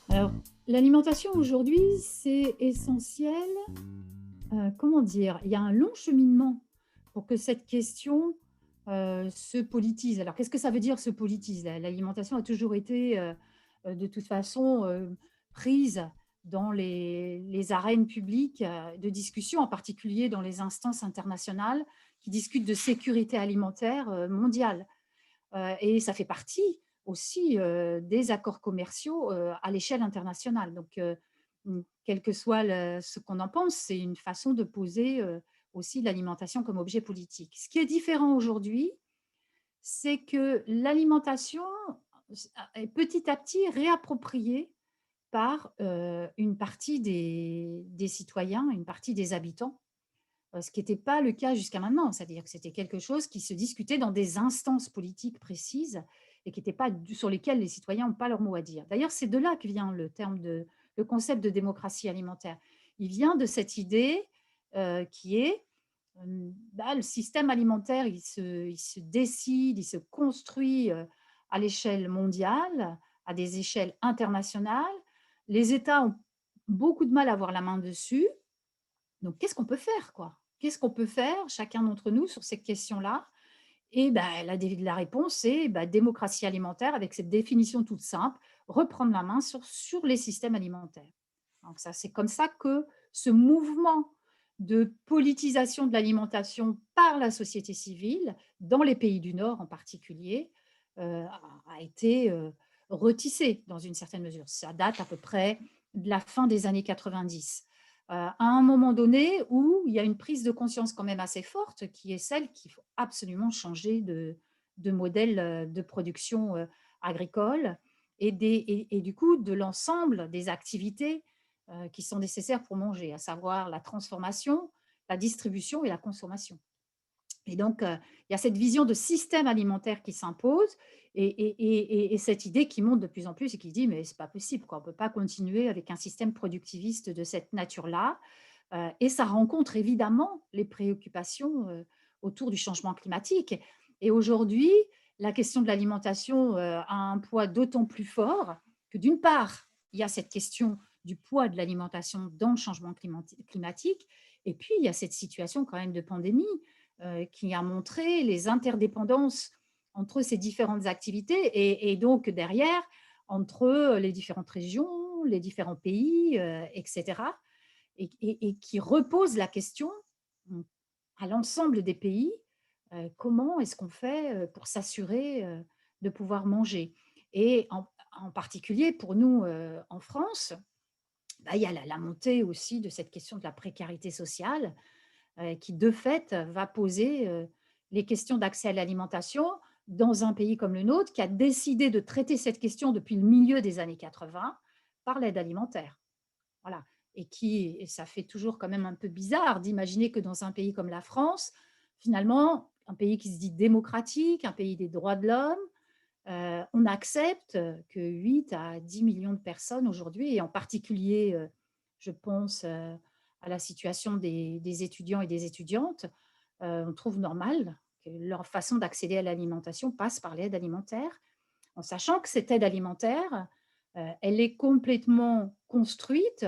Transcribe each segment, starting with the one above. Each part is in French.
Alors, l'alimentation aujourd'hui, c'est essentiel. Comment dire? Il y a un long cheminement pour que cette question, se politise. Alors, qu'est-ce que ça veut dire se politise? L'alimentation a toujours été, de toute façon, prise dans les arènes publiques, de discussion, en particulier dans les instances internationales qui discutent de sécurité alimentaire, mondiale. Et ça fait partie aussi, des accords commerciaux, à l'échelle internationale. Donc, quel que soit ce qu'on en pense, c'est une façon de poser, aussi l'alimentation comme objet politique. Ce qui est différent aujourd'hui, c'est que l'alimentation est petit à petit réappropriée par, une partie des citoyens, une partie des habitants, ce qui n'était pas le cas jusqu'à maintenant. C'est-à-dire que c'était quelque chose qui se discutait dans des instances politiques précises et qui n'étaient pas sur lesquelles les citoyens n'ont pas leur mot à dire. D'ailleurs, c'est de là que vient le concept de démocratie alimentaire. Il vient de cette idée, qui est, le système alimentaire, il se décide, il se construit, à l'échelle mondiale, à des échelles internationales. Les États ont beaucoup de mal à avoir la main dessus. Donc, qu'est-ce qu'on peut faire, quoi? Qu'est-ce qu'on peut faire, chacun d'entre nous, sur cette question-là? Et bah, la réponse, c'est bah, démocratie alimentaire, avec cette définition toute simple, reprendre la main sur les systèmes alimentaires. Donc, ça, c'est comme ça que ce mouvement de politisation de l'alimentation par la société civile, dans les pays du Nord en particulier, a été retissé dans une certaine mesure. Ça date à peu près de la fin des années 90. À un moment donné où il y a une prise de conscience quand même assez forte, qui est celle qu'il faut absolument changer de modèle de production agricole et du coup de l'ensemble des activités qui sont nécessaires pour manger, à savoir la transformation, la distribution et la consommation. Et donc, il y a cette vision de système alimentaire qui s'impose et cette idée qui monte de plus en plus et qui dit: «Mais c'est pas possible, quoi. On ne peut pas continuer avec un système productiviste de cette nature-là». Et ça rencontre évidemment les préoccupations, autour du changement climatique. Et aujourd'hui, la question de l'alimentation, a un poids d'autant plus fort que d'une part, il y a cette question du poids de l'alimentation dans le changement climatique et puis il y a cette situation quand même de pandémie, qui a montré les interdépendances entre ces différentes activités et donc derrière, entre les différentes régions, les différents pays, etc. Et qui repose la question à l'ensemble des pays, comment est-ce qu'on fait pour s'assurer de pouvoir manger? Et en particulier pour nous en France, bah, il y a la montée aussi de cette question de la précarité sociale qui de fait va poser les questions d'accès à l'alimentation dans un pays comme le nôtre qui a décidé de traiter cette question depuis le milieu des années 80 par l'aide alimentaire. Voilà. Et ça fait toujours quand même un peu bizarre d'imaginer que dans un pays comme la France, finalement, un pays qui se dit démocratique, un pays des droits de l'homme, on accepte que 8 à 10 millions de personnes aujourd'hui, et en particulier, je pense à la situation des étudiants et des étudiantes, on trouve normal que leur façon d'accéder à l'alimentation passe par l'aide alimentaire, en sachant que cette aide alimentaire, elle est complètement construite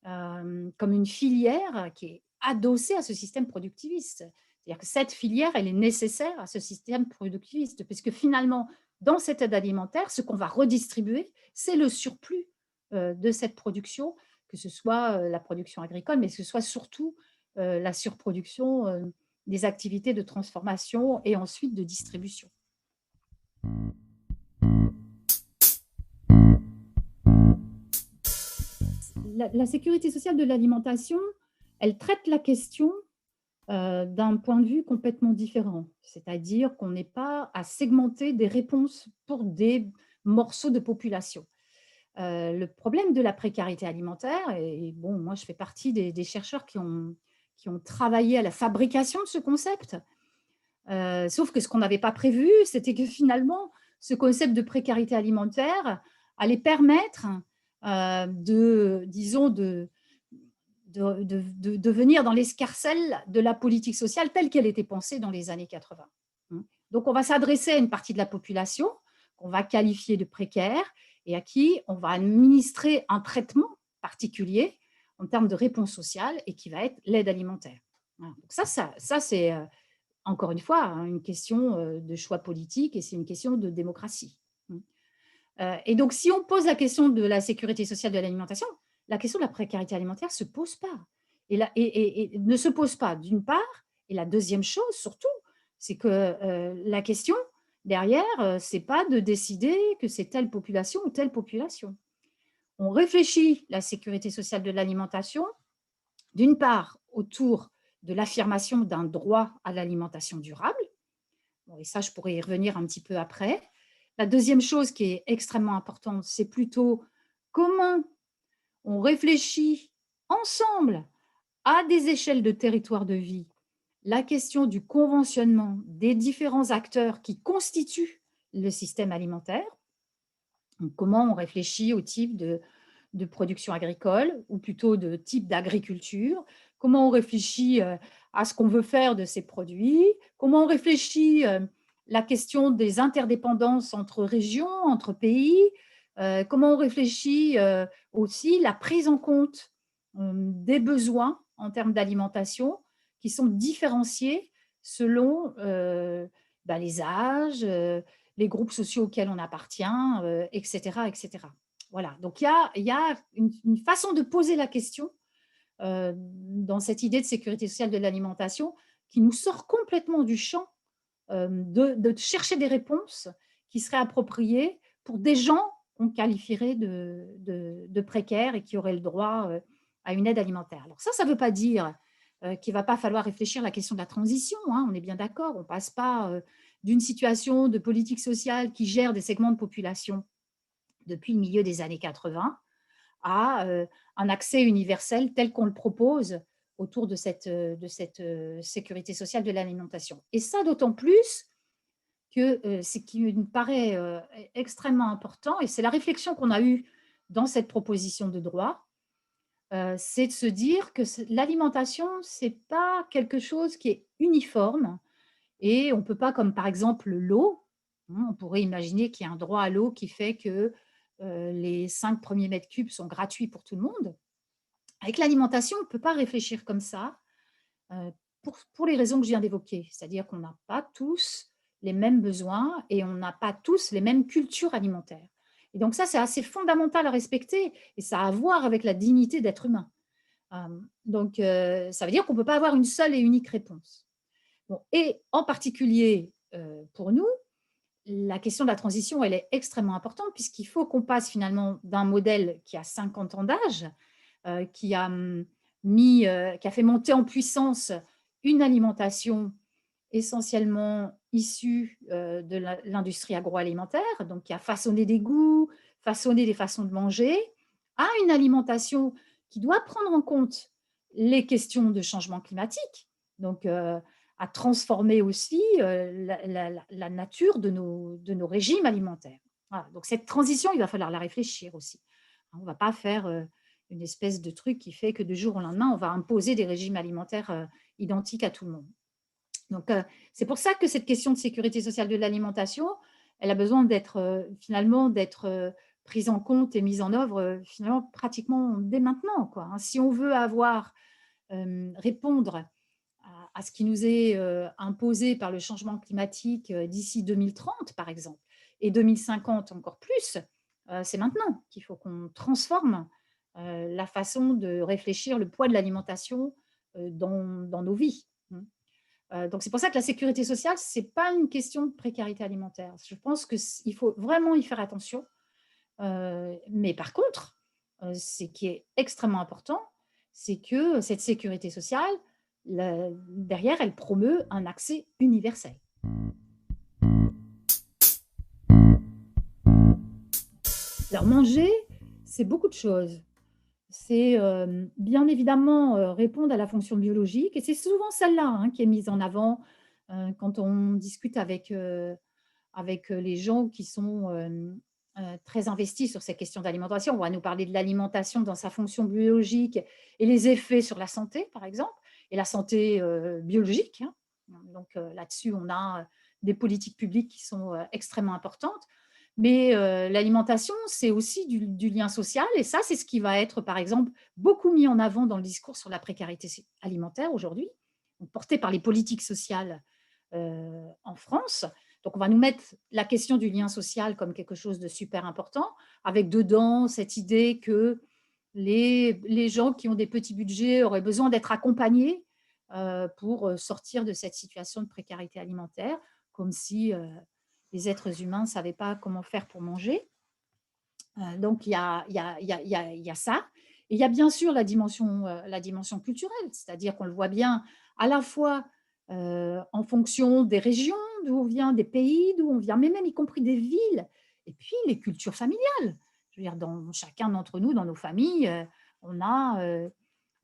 comme une filière qui est adossée à ce système productiviste. C'est-à-dire que cette filière, elle est nécessaire à ce système productiviste, puisque finalement, dans cette aide alimentaire, ce qu'on va redistribuer, c'est le surplus de cette production, que ce soit la production agricole, mais que ce soit surtout la surproduction des activités de transformation et ensuite de distribution. La sécurité sociale de l'alimentation, elle traite la question d'un point de vue complètement différent. C'est-à-dire qu'on n'est pas à segmenter des réponses pour des morceaux de population. Le problème de la précarité alimentaire, et bon, moi je fais partie des chercheurs qui ont travaillé à la fabrication de ce concept, sauf que ce qu'on n'avait pas prévu, c'était que finalement, ce concept de précarité alimentaire allait permettre disons, de venir dans l'escarcelle de la politique sociale telle qu'elle était pensée dans les années 80. Donc, on va s'adresser à une partie de la population qu'on va qualifier de précaire et à qui on va administrer un traitement particulier en termes de réponse sociale et qui va être l'aide alimentaire. Donc ça c'est encore une fois une question de choix politique et c'est une question de démocratie. Et donc, si on pose la question de la sécurité sociale de l'alimentation, la question de la précarité alimentaire ne se pose pas. Et ne se pose pas, d'une part. Et la deuxième chose, surtout, c'est que la question derrière, ce n'est pas de décider que c'est telle population ou telle population. On réfléchit la sécurité sociale de l'alimentation, d'une part, autour de l'affirmation d'un droit à l'alimentation durable. Bon, et ça, je pourrais y revenir un petit peu après. La deuxième chose qui est extrêmement importante, c'est plutôt comment on réfléchit ensemble à des échelles de territoire de vie la question du conventionnement des différents acteurs qui constituent le système alimentaire. Donc, comment on réfléchit au type de production agricole ou plutôt de type d'agriculture, comment on réfléchit à ce qu'on veut faire de ces produits, comment on réfléchit la question des interdépendances entre régions, entre pays, comment on réfléchit aussi la prise en compte des besoins en termes d'alimentation qui sont différenciés selon les âges, les groupes sociaux auxquels on appartient, etc., etc. Voilà, donc il y a une façon de poser la question dans cette idée de sécurité sociale de l'alimentation qui nous sort complètement du champ de chercher des réponses qui seraient appropriées pour des gens qu'on qualifierait de précaires et qui auraient le droit à une aide alimentaire. Alors ça ne veut pas dire qu'il ne va pas falloir réfléchir à la question de la transition, hein, on est bien d'accord, on ne passe pas d'une situation de politique sociale qui gère des segments de population depuis le milieu des années 80 à un accès universel tel qu'on le propose autour de cette sécurité sociale de l'alimentation. Et ça, d'autant plus que ce qui me paraît extrêmement important, et c'est la réflexion qu'on a eue dans cette proposition de droit, c'est de se dire que l'alimentation, ce n'est pas quelque chose qui est uniforme et on ne peut pas, comme par exemple l'eau, hein, on pourrait imaginer qu'il y a un droit à l'eau qui fait que les 5 premiers mètres cubes sont gratuits pour tout le monde. Avec l'alimentation, on ne peut pas réfléchir comme ça euh, pour les raisons que je viens d'évoquer. C'est-à-dire qu'on n'a pas tous les mêmes besoins et on n'a pas tous les mêmes cultures alimentaires. Et donc ça, c'est assez fondamental à respecter et ça a à voir avec la dignité d'être humain. Donc, ça veut dire qu'on ne peut pas avoir une seule et unique réponse. Bon, et en particulier, pour nous, la question de la transition, elle est extrêmement importante puisqu'il faut qu'on passe finalement d'un modèle qui a 50 ans d'âge, qui a qui a fait monter en puissance une alimentation essentiellement issue de l'industrie agroalimentaire, donc qui a façonné des goûts, façonné des façons de manger, à une alimentation qui doit prendre en compte les questions de changement climatique, donc à transformer aussi la nature de nos régimes alimentaires. Voilà. Donc cette transition, il va falloir la réfléchir aussi. On ne va pas faire une espèce de truc qui fait que du jour au lendemain, on va imposer des régimes alimentaires identiques à tout le monde. Donc, c'est pour ça que cette question de sécurité sociale de l'alimentation, elle a besoin d'être finalement d'être prise en compte et mise en œuvre finalement pratiquement dès maintenant, quoi, hein. Si on veut répondre à ce qui nous est imposé par le changement climatique d'ici 2030, par exemple, et 2050 encore plus, c'est maintenant qu'il faut qu'on transforme la façon de réfléchir le poids de l'alimentation dans nos vies. Donc, c'est pour ça que la sécurité sociale, ce n'est pas une question de précarité alimentaire. Je pense qu'il faut vraiment y faire attention. Mais par contre, ce qui est extrêmement important, c'est que cette sécurité sociale, derrière, elle promeut un accès universel. Alors, manger, c'est beaucoup de choses. C'est bien évidemment répondre à la fonction biologique, et c'est souvent celle-là hein, qui est mise en avant quand on discute avec les gens qui sont très investie sur ces questions d'alimentation. On va nous parler de l'alimentation dans sa fonction biologique et les effets sur la santé, par exemple, et la santé biologique, hein. Donc là-dessus, on a des politiques publiques qui sont extrêmement importantes. Mais l'alimentation, c'est aussi du lien social. Et ça, c'est ce qui va être, par exemple, beaucoup mis en avant dans le discours sur la précarité alimentaire aujourd'hui, porté par les politiques sociales en France. Donc, on va nous mettre la question du lien social comme quelque chose de super important, avec dedans cette idée que les gens qui ont des petits budgets auraient besoin d'être accompagnés pour sortir de cette situation de précarité alimentaire, comme si les êtres humains ne savaient pas comment faire pour manger. Donc, il y a ça. Et il y a bien sûr la dimension culturelle, c'est-à-dire qu'on le voit bien à la fois en fonction des régions, d'où on vient, des pays d'où on vient, mais même y compris des villes, et puis les cultures familiales. Je veux dire, dans chacun d'entre nous, dans nos familles, on a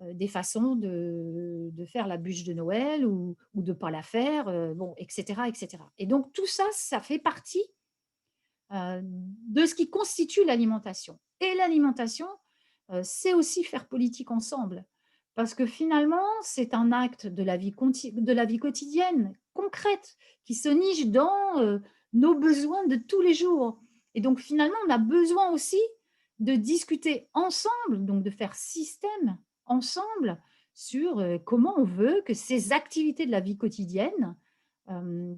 des façons de faire la bûche de Noël ou de ne pas la faire, bon, etc., etc. Et donc tout ça, ça fait partie de ce qui constitue l'alimentation. Et l'alimentation, c'est aussi faire politique ensemble. Parce que finalement, c'est un acte de la vie quotidienne, concrète, qui se niche dans nos besoins de tous les jours. Et donc finalement, on a besoin aussi de discuter ensemble, donc de faire système ensemble sur comment on veut que ces activités de la vie quotidienne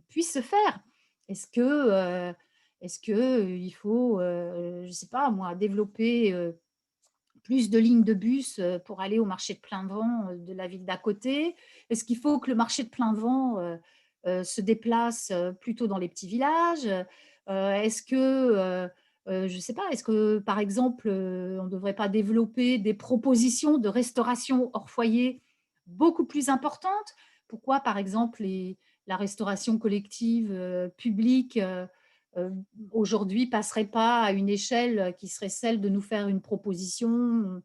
puissent se faire. Est-ce que est-ce qu'il faut, je ne sais pas moi, développer plus de lignes de bus pour aller au marché de plein vent de la ville d'à côté? Est-ce qu'il faut que le marché de plein vent se déplace plutôt dans les petits villages? Est-ce que, je ne sais pas, est-ce que par exemple, on ne devrait pas développer des propositions de restauration hors foyer beaucoup plus importantes? Pourquoi par exemple la restauration collective publique heu, aujourd'hui passerait pas à une échelle qui serait celle de nous faire une proposition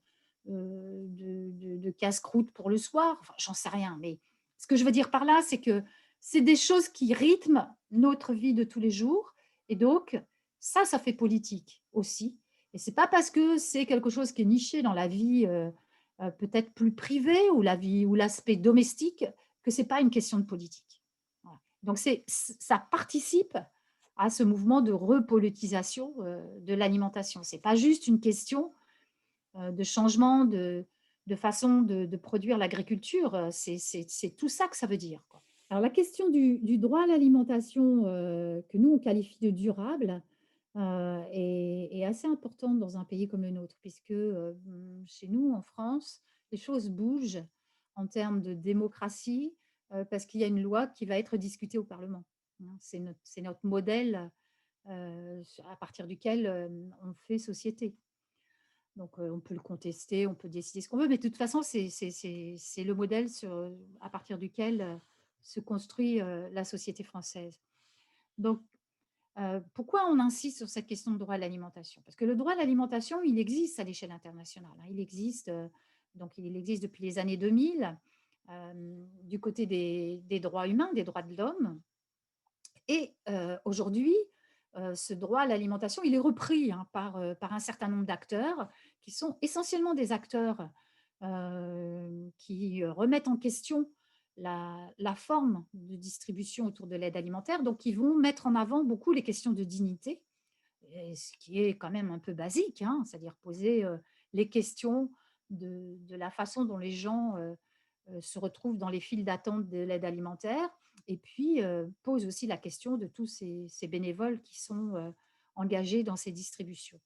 de casse-croûte pour le soir. Enfin, j'en sais rien, mais ce que je veux dire par là, c'est que c'est des choses qui rythment notre vie de tous les jours et donc ça fait politique aussi et c'est pas parce que c'est quelque chose qui est niché dans la vie, peut-être plus privée ou la vie ou l'aspect domestique que c'est pas une question de politique. Voilà. Donc ça participe à ce mouvement de repolitisation de l'alimentation. Ce n'est pas juste une question de changement de façon de produire l'agriculture, c'est tout ça que ça veut dire, quoi. Alors la question du droit à l'alimentation, que nous on qualifie de durable, est assez importante dans un pays comme le nôtre puisque, chez nous en France, les choses bougent en termes de démocratie, parce qu'il y a une loi qui va être discutée au parlement, hein. C'est notre modèle, à partir duquel, on fait société. Donc, on peut le contester, on peut décider ce qu'on veut, mais de toute façon, c'est le modèle à partir duquel se construit la société française. Donc, pourquoi on insiste sur cette question de droit à l'alimentation? Parce que le droit à l'alimentation, il existe à l'échelle internationale, hein. Il existe, donc il existe depuis les années 2000 du côté des droits humains, des droits de l'homme. Et aujourd'hui, ce droit à l'alimentation, il est repris hein, par un certain nombre d'acteurs qui sont essentiellement des acteurs qui remettent en question la forme de distribution autour de l'aide alimentaire. Donc, ils vont mettre en avant beaucoup les questions de dignité, et ce qui est quand même un peu basique, hein, c'est-à-dire poser les questions de la façon dont les gens se retrouvent dans les files d'attente de l'aide alimentaire et puis pose aussi la question de tous ces bénévoles qui sont engagés dans ces distributions.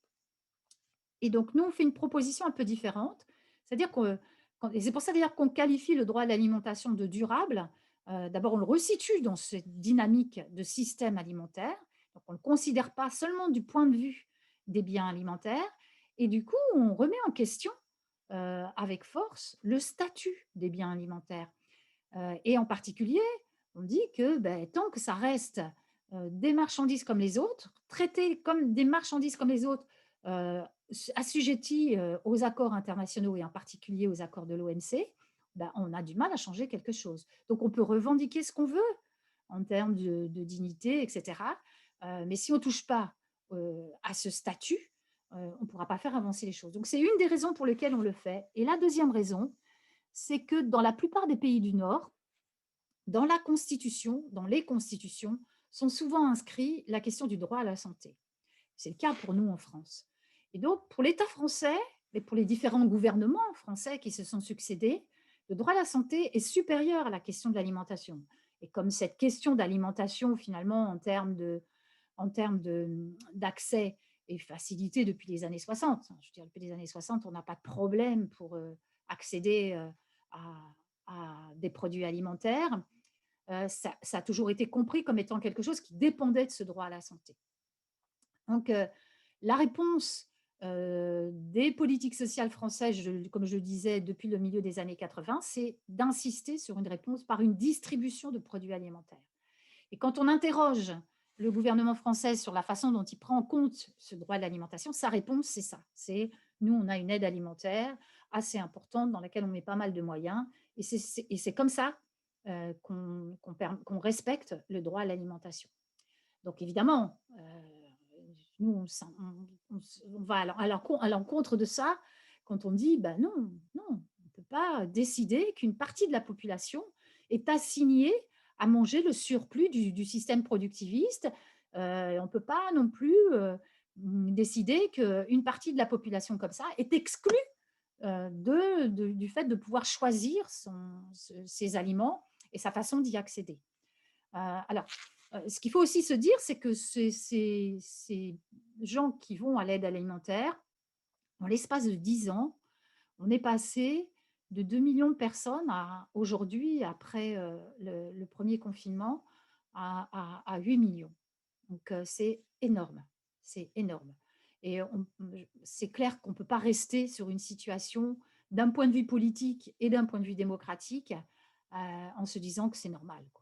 Et donc, nous, on fait une proposition un peu différente, c'est-à-dire et c'est pour ça d'ailleurs qu'on qualifie le droit à l'alimentation de durable. D'abord, on le resitue dans cette dynamique de système alimentaire. Donc, on ne le considère pas seulement du point de vue des biens alimentaires. Et du coup, on remet en question avec force le statut des biens alimentaires. Et en particulier, on dit que ben, tant que ça reste des marchandises comme les autres, traitées comme des marchandises comme les autres, euh, assujetties aux accords internationaux et en particulier aux accords de l'OMC, ben, on a du mal à changer quelque chose. Donc on peut revendiquer ce qu'on veut en termes de dignité, etc. Mais si on ne touche pas à ce statut, on ne pourra pas faire avancer les choses. Donc c'est une des raisons pour lesquelles on le fait. Et la deuxième raison, c'est que dans la plupart des pays du Nord, dans la Constitution, dans les constitutions, sont souvent inscrits la question du droit à la santé. C'est le cas pour nous en France. Et donc, pour l'État français et pour les différents gouvernements français qui se sont succédés, le droit à la santé est supérieur à la question de l'alimentation. Et comme cette question d'alimentation, finalement, en termes d'accès est facilitée depuis les années 60, je veux dire, depuis les années 60, on n'a pas de problème pour accéder à des produits alimentaires. Ça a toujours été compris comme étant quelque chose qui dépendait de ce droit à la santé. Donc, la réponse des politiques sociales françaises, comme je le disais, depuis le milieu des années 80, c'est d'insister sur une réponse par une distribution de produits alimentaires. Et quand on interroge le gouvernement français sur la façon dont il prend en compte ce droit de l'alimentation, sa réponse, c'est ça. C'est nous, on a une aide alimentaire assez importante dans laquelle on met pas mal de moyens. Et c'est comme ça qu'on respecte le droit à l'alimentation. Donc évidemment, nous, on va à l'encontre de ça quand on dit, ben non, on ne peut pas décider qu'une partie de la population est assignée à manger le surplus du système productiviste. On ne peut pas non plus décider qu'une partie de la population comme ça est exclue du fait de pouvoir choisir ses aliments et sa façon d'y accéder. Alors, ce qu'il faut aussi se dire, c'est que ces gens qui vont à l'aide alimentaire, en l'espace de 10 ans, on est passé de 2 millions de personnes à aujourd'hui, après le premier confinement, à 8 millions. Donc, c'est énorme. C'est énorme. Et c'est clair qu'on ne peut pas rester sur une situation d'un point de vue politique et d'un point de vue démocratique en se disant que c'est normal, quoi.